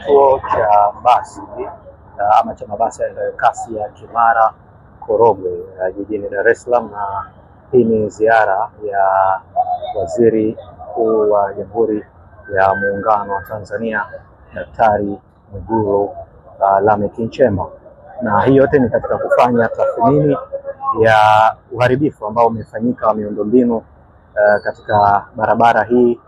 kituo cha basi ama cha mabasi yaendayo kasi ya Kimara Korogwe jijini Dar es Salaam, na hii ni ziara ya Waziri Mkuu wa Jamhuri ya Muungano wa Tanzania Daktari Mwigulu Lameck Nchemba, na hii yote ni katika kufanya tathmini ya uharibifu ambao umefanyika wa miundombinu katika barabara hii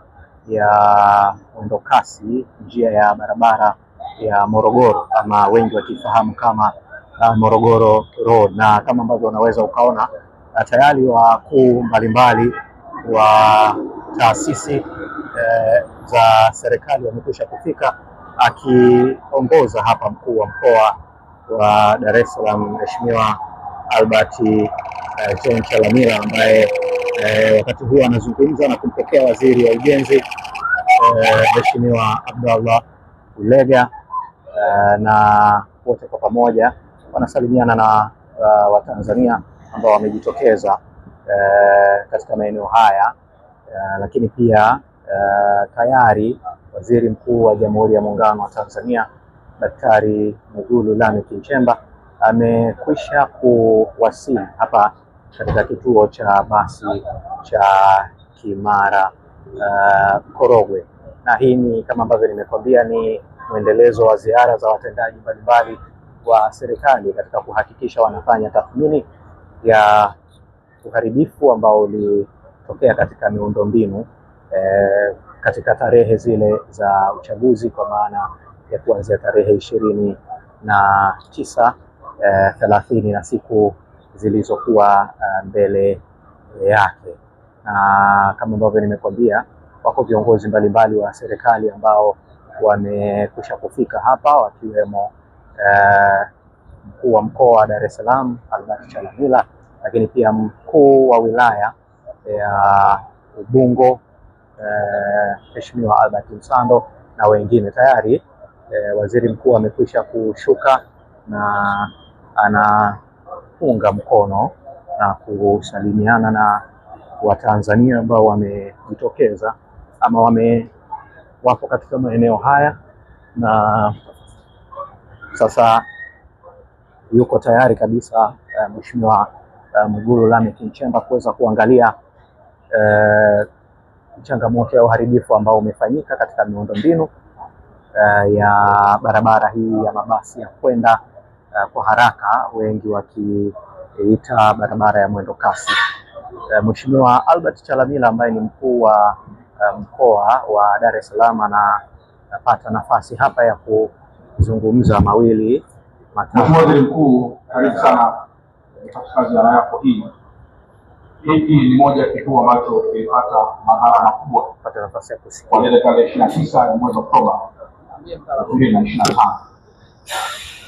ya mwendo kasi, njia ya barabara ya Morogoro ama wengi wakifahamu kama Morogoro Road. Na kama ambavyo unaweza ukaona tayari wakuu mbalimbali wa taasisi za serikali wamekwisha kufika, akiongoza hapa mkuu wa mkoa wa Dar es Salaam Mheshimiwa Albert John Chalamila, ambaye wakati huu anazungumza na kumpokea waziri wa ujenzi Mheshimiwa Abdallah Ulega, na wote kwa pamoja wanasalimiana na Watanzania ambao wamejitokeza katika maeneo haya. Lakini pia tayari Waziri Mkuu wa Jamhuri ya Muungano wa Tanzania Daktari Mwigulu Lameck Nchemba amekwisha kuwasili hapa katika kituo cha basi cha Kimara Korogwe, na hii ni kama ambavyo nimekwambia, ni mwendelezo wa ziara za watendaji mbalimbali wa serikali katika kuhakikisha wanafanya tathmini ya uharibifu ambao ulitokea katika miundombinu katika tarehe zile za uchaguzi, kwa maana ya kuanzia tarehe 29, 30 na siku zilizokuwa mbele yake. Na kama ambavyo nimekwambia, wako viongozi mbalimbali wa serikali ambao wamekwisha kufika hapa, wakiwemo mkuu wa mkoa wa Dar es Salaam Albert Chalamila, lakini pia mkuu wa wilaya ya Ubungo Mheshimiwa Albert Msando na wengine. Tayari waziri mkuu amekwisha kushuka na anapunga mkono na kusalimiana na Watanzania ambao wamejitokeza ama wapo katika maeneo haya, na sasa yuko tayari kabisa Mheshimiwa Mwigulu Lameck Nchemba kuweza kuangalia changamoto ya uharibifu ambao umefanyika katika miundombinu ya barabara hii ya mabasi ya kwenda kwa haraka, wengi wakiita barabara ya mwendo kasi. Mheshimiwa Albert Chalamila ambaye ni mkuu wa mkoa wa Dar es Salaam anapata nafasi hapa ya kuzungumza mawili matatu. Mheshimiwa Waziri Mkuu, karibu sana katika ziara yako hii. Hiki ni moja ya kituo ambacho kilipata madhara makubwa kupata nafasi ya kusikia kwa tarehe 29 mwezi Oktoba 2025.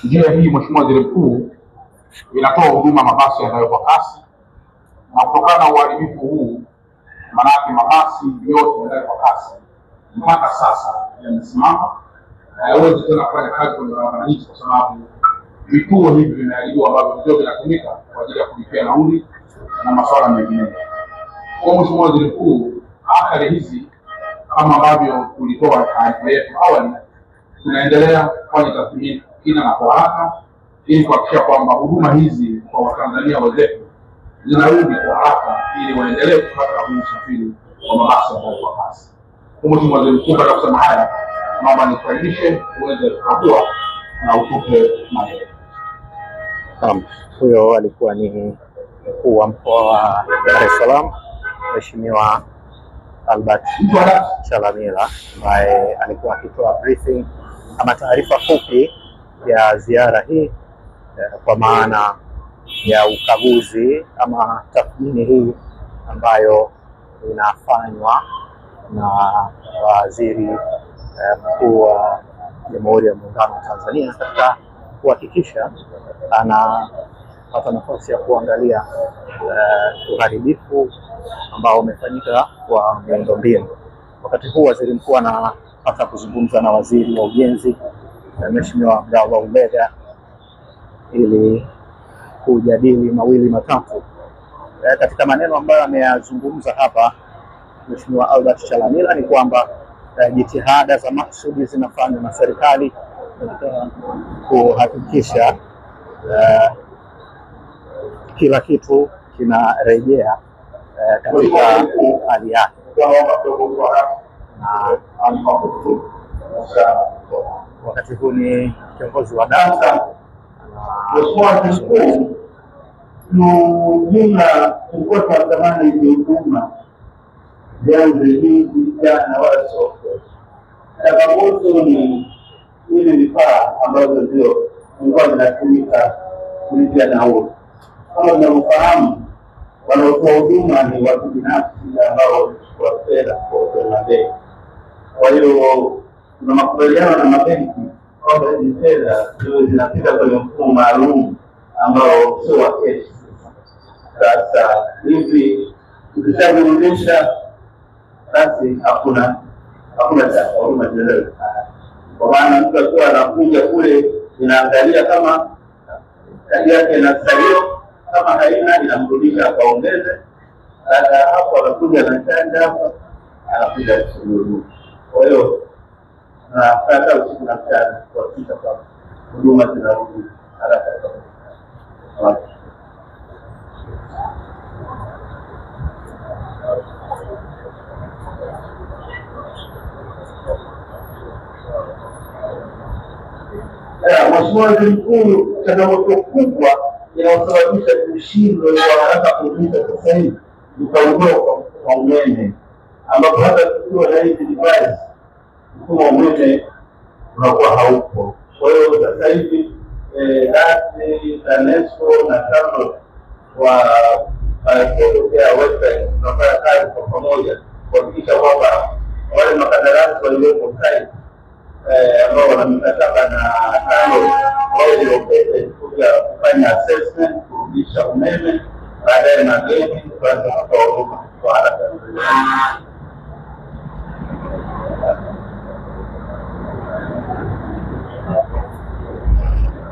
Njia hii, Mheshimiwa Waziri Mkuu, inatoa huduma mabasi yanayo kwa kasi, na kutokana na uharibifu huu, manake mabasi yote yanayo kwa kasi mpaka sasa yamesimama, hayawezi tena kufanya kazi kwenye barabara hizi kwa sababu vituo hivi vimeharibiwa ambavyo ndio vinatumika kwa ajili ya kulipia nauli na masuala mengine. Kwa Mheshimiwa Waziri Mkuu, athari hizi kama ambavyo tulitoa taarifa yetu awali, tunaendelea kufanya tathmini kina na kwa haraka ili kuhakikisha kwamba huduma hizi kwa Watanzania wenzetu zinarudi kwa haraka ili waendelee kupata usafiri wa mabasi kwa kasi. Kwa Mheshimiwa Waziri Mkuu, baada ya kusema haya, naomba nikukaribishe uweze kukagua na utupe maelezo. Huyo alikuwa ni mkuu wa mkoa wa Dar es Salaam Mheshimiwa Albert Chalamila, ambaye alikuwa akitoa briefing ama taarifa fupi ya ziara hii kwa maana ya ukaguzi ama tathmini hii ambayo inafanywa na Waziri Mkuu wa Jamhuri ya Muungano wa Tanzania katika kuhakikisha anapata nafasi ya kuangalia uharibifu ambao umefanyika kwa miundombinu. Wakati huu Waziri Mkuu anapata kuzungumza na Waziri wa Ujenzi Mheshimiwa Abdallah Ulega ili kujadili mawili matatu. Katika maneno ambayo ameyazungumza hapa Mheshimiwa Albert Chalamila ni kwamba jitihada za maksudi zinafanywa na serikali katika kuhakikisha kila kitu kinarejea katika hali yake. Na wakati huu ni kiongozi wa DACTA jumla tulikuwa tunatamani hizi huduma vyanzo hivi jana wala soko. Changamoto ni ile vifaa ambazo ndio vilikuwa vinatumika kulipia nauli. Kama unavyofahamu, wanaotoa huduma ni watu binafsi ambao wanachukua fedha kwa mabenki. Kwa hiyo kuna makubaliano na mabenki kwamba hizi fedha ndio zinapita kwenye mfumo maalum ambao sio wa keshi. Sasa hivi ukishajiridhisha basi hakuna cha huduma zile. Kwa maana mtu akiwa anakuja kule inaangalia kama kadi yake ina salio, kama haina inamrudisha akaongeze. Baada ya hapo anakuja na chanja hapa anakuja kusubiri. Kwa hiyo na hata usiku na mchana kuhakikisha kwamba huduma zinarudi haraka sana. Mheshimiwa Waziri Mkuu, changamoto kubwa inayosababisha kushindwa kwa haraka kurudisha sasa hivi ni kuondoka kwa umeme, ambapo hata tukiwa na hizi device mfumo wa umeme unakuwa haupo. Kwa hiyo sasa hivi TANESCO na TANROADS wa website tunafanya kazi kwa pamoja kuhakikisha kwamba wale makandarasi walioko site ambao wana mikataba na TANROADS wao ndio kuja kufanya assessment, kurudisha umeme, baadaye mageni kuanza kutoa huduma kwa haraka.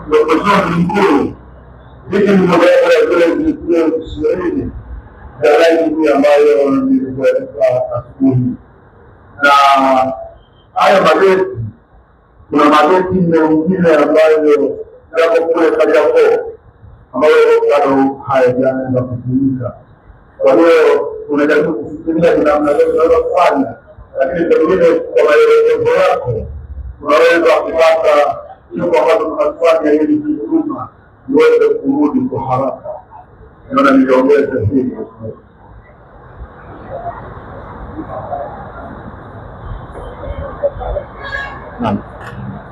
Mheshimiwa Mkuu, hiki ni moja ya zile Kiswahili dalili ambayo nilikueleza asubuhi. Na haya mageti, kuna mageti mengine ambayo yako kule Kariakoo ambayo bado hayajaanza kutumika. Kwa hiyo tunajaribu kufikiria ni namna gani tunaweza kufanya, lakini pengine kwa maelekezo yako tunaweza kupata hiyo kwamba tunafanya ili huduma iweze kurudi kwa haraka. Naona niliongeza hili. Naam,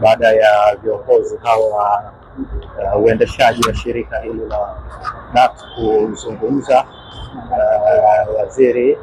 baada ya viongozi hawa uendeshaji wa shirika hili la DACTA kuzungumza, waziri